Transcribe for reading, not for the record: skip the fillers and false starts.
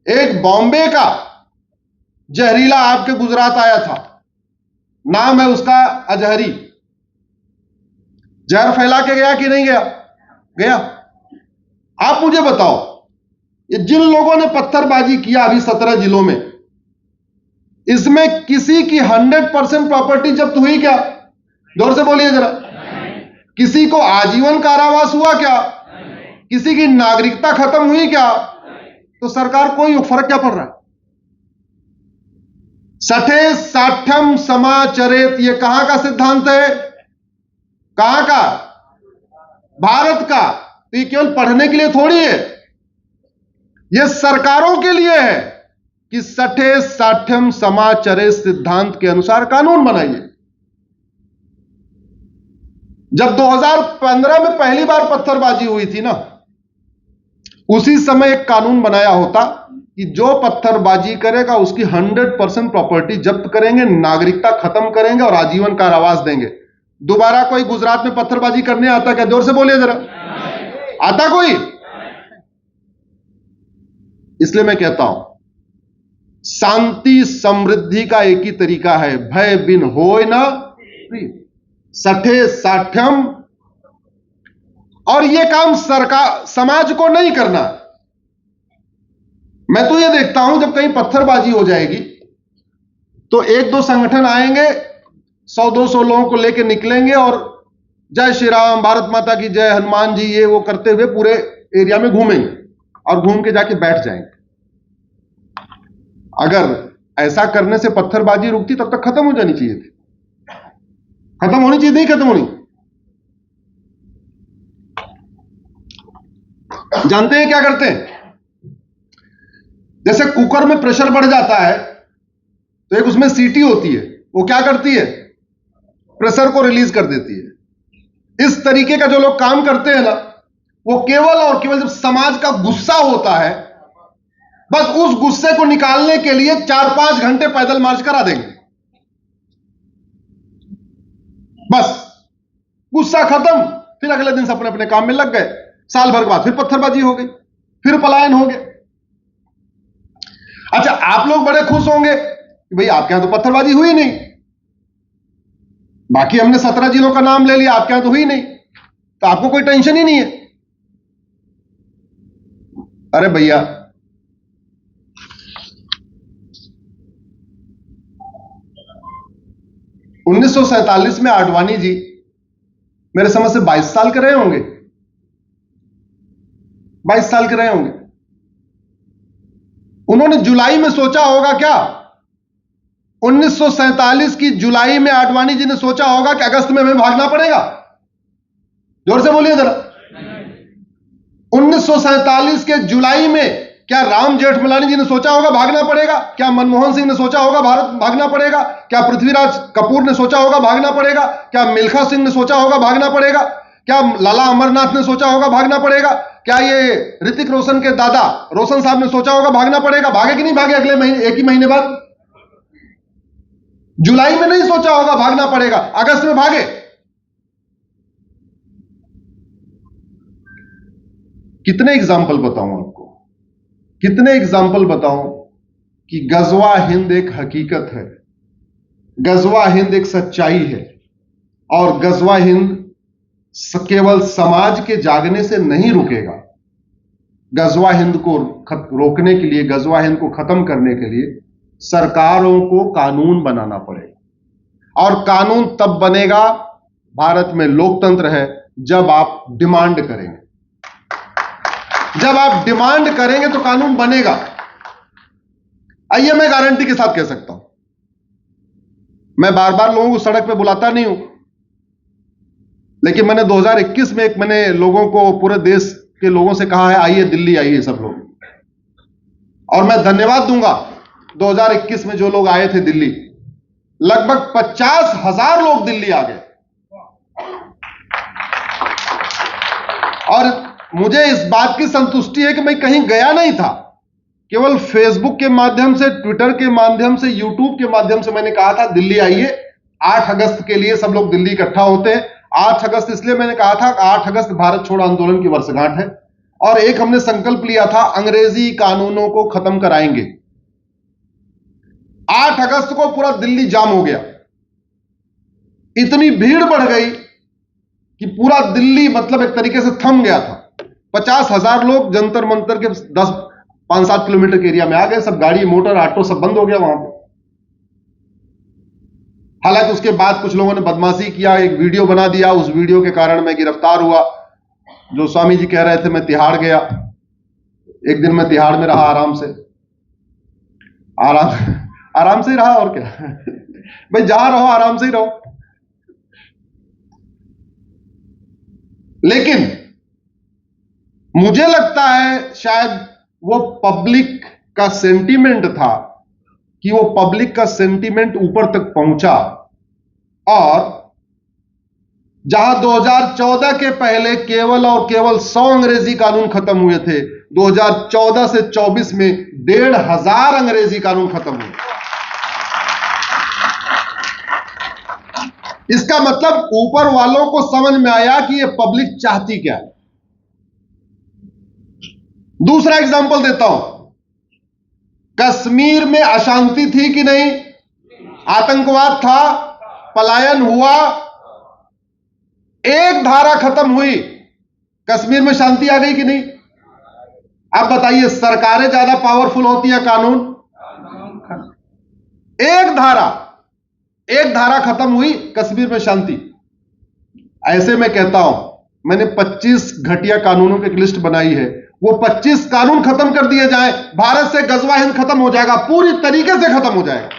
एक बॉम्बे का जहरीला आपके गुजरात आया था, नाम है उसका अजहरी। जहर फैला के गया कि नहीं गया? गया। आप मुझे बताओ, ये जिन लोगों ने पत्थरबाजी किया अभी 17 जिलों में, इसमें किसी की 100% प्रॉपर्टी जब्त हुई क्या? जोर से बोलिए जरा। किसी को आजीवन कारावास हुआ क्या? किसी की नागरिकता खत्म हुई क्या? तो सरकार कोई फर्क क्या पड़ रहा है? सठे साठ्यम समाचरेत, ये कहां का सिद्धांत है? कहां का? भारत का। तो ये केवल पढ़ने के लिए थोड़ी है, ये सरकारों के लिए है कि सठे साठ्यम समाचरेत सिद्धांत के अनुसार कानून बनाइए। जब 2015 में पहली बार पत्थरबाजी हुई थी ना, उसी समय एक कानून बनाया होता कि जो पत्थरबाजी करेगा उसकी 100% प्रॉपर्टी जब्त करेंगे, नागरिकता खत्म करेंगे और आजीवन कारावास देंगे। दोबारा कोई गुजरात में पत्थरबाजी करने आता क्या? जोर से बोलिए जरा। आता कोई? इसलिए मैं कहता हूं, शांति समृद्धि का एक ही तरीका है, भय बिन होय ना प्रीत। सठे साठ्यम। और यह काम सरकार समाज को नहीं करना। मैं तो यह देखता हूं, जब कहीं पत्थरबाजी हो जाएगी तो एक दो संगठन आएंगे, 100-200 लोगों को लेकर निकलेंगे और जय श्री राम, भारत माता की जय, हनुमान जी, ये वो करते हुए पूरे एरिया में घूमेंगे और घूम के जाके बैठ जाएंगे। अगर ऐसा करने से पत्थरबाजी रुकती तब तक खत्म हो जानी चाहिए थी। खत्म होनी चाहिए, नहीं खत्म होनी। जानते हैं क्या करते हैं? जैसे कुकर में प्रेशर बढ़ जाता है तो एक उसमें सीटी होती है, वो क्या करती है? प्रेशर को रिलीज कर देती है। इस तरीके का जो लोग काम करते हैं ना, वो केवल और केवल जब समाज का गुस्सा होता है, बस उस गुस्से को निकालने के लिए 4-5 घंटे पैदल मार्च करा देंगे। बस गुस्सा खत्म, फिर अगले दिन से अपने अपने काम में लग गए। साल भर के बाद फिर पत्थरबाजी हो गई, फिर पलायन हो गया। अच्छा, आप लोग बड़े खुश होंगे कि भाई आपके यहां तो पत्थरबाजी हुई नहीं, बाकी हमने 17 जिलों का नाम ले लिया, आपके यहां तो हुई नहीं, तो आपको कोई टेंशन ही नहीं है। अरे भैया, उन्नीस 1947 में आडवाणी जी मेरे समझ से 22 साल के रहे होंगे, 22 साल के रहे होंगे। उन्होंने जुलाई में सोचा होगा क्या? 1947 की जुलाई में आडवाणी जी ने सोचा होगा कि अगस्त में हमें भागना पड़ेगा? जोर से बोलिए जरा। 1947 के जुलाई में क्या राम जेठमलानी जी ने सोचा होगा भागना पड़ेगा? क्या मनमोहन सिंह ने सोचा होगा भारत भागना पड़ेगा? क्या पृथ्वीराज कपूर ने सोचा होगा भागना पड़ेगा? क्या मिल्खा सिंह ने सोचा होगा भागना पड़ेगा? क्या लाला अमरनाथ ने सोचा होगा भागना पड़ेगा? क्या ये ऋतिक रोशन के दादा रोशन साहब ने सोचा होगा भागना पड़ेगा? भागे कि नहीं भागे? अगले महीने, एक ही महीने बाद, जुलाई में नहीं सोचा होगा भागना पड़ेगा, अगस्त में भागे। कितने एग्जाम्पल बताऊं आपको, कितने एग्जाम्पल बताऊं कि गजवा हिंद एक हकीकत है, गजवा हिंद एक सच्चाई है। और गजवा हिंद केवल समाज के जागने से नहीं रुकेगा। गजवा हिंद को रोकने के लिए, गजवा हिंद को खत्म करने के लिए सरकारों को कानून बनाना पड़ेगा। और कानून तब बनेगा, भारत में लोकतंत्र है, जब आप डिमांड करेंगे। जब आप डिमांड करेंगे तो कानून बनेगा। आइए, मैं गारंटी के साथ कह सकता हूं, मैं बार बार लोगों को सड़क पे बुलाता नहीं हूं, लेकिन मैंने 2021 में मैंने लोगों को, पूरे देश के लोगों से कहा है, आइए दिल्ली आइए सब लोग। और मैं धन्यवाद दूंगा 2021 में जो लोग आए थे दिल्ली, लगभग 50,000 लोग दिल्ली आ गए। और मुझे इस बात की संतुष्टि है कि मैं कहीं गया नहीं था, केवल फेसबुक के माध्यम से, ट्विटर के माध्यम से, यूट्यूब के माध्यम से मैंने कहा था दिल्ली आइए। 8 अगस्त के लिए सब लोग दिल्ली इकट्ठा होते हैं। 8 अगस्त इसलिए मैंने कहा था, 8 अगस्त भारत छोड़ो आंदोलन की वर्षगांठ है। और एक हमने संकल्प लिया था अंग्रेजी कानूनों को खत्म कराएंगे। 8 अगस्त को पूरा दिल्ली जाम हो गया, इतनी भीड़ बढ़ गई कि पूरा दिल्ली मतलब एक तरीके से थम गया था। 50,000 लोग जंतर मंतर के 5-7 किलोमीटर के एरिया में आ गए, सब गाड़ी मोटर ऑटो सब बंद हो गया वहां पे। हालांकि उसके बाद कुछ लोगों ने बदमाशी किया, एक वीडियो बना दिया, उस वीडियो के कारण मैं गिरफ्तार हुआ। जो स्वामी जी कह रहे थे मैं तिहाड़ गया, एक दिन मैं तिहाड़ में रहा, आराम से ही रहा, और क्या भाई, जहां रहो आराम से ही रहो। लेकिन मुझे लगता है शायद वो पब्लिक का सेंटीमेंट था कि वो पब्लिक का सेंटीमेंट ऊपर तक पहुंचा, और जहां 2014 के पहले केवल और केवल 100 अंग्रेजी कानून खत्म हुए थे, 2014 से 24 में 1,500 अंग्रेजी कानून खत्म हुए। इसका मतलब ऊपर वालों को समझ में आया कि ये पब्लिक चाहती क्या है। दूसरा एग्जांपल देता हूं, कश्मीर में अशांति थी कि नहीं, आतंकवाद था, पलायन हुआ, एक धारा खत्म हुई, कश्मीर में शांति आ गई कि नहीं? अब बताइए, सरकारें ज्यादा पावरफुल होती है कानून? एक धारा खत्म हुई, कश्मीर में शांति। ऐसे में कहता हूं, मैंने 25 घटिया कानूनों की लिस्ट बनाई है, वो 25 कानून खत्म कर दिए जाए, भारत से गजवा हिंद खत्म हो जाएगा, पूरी तरीके से खत्म हो जाएगा।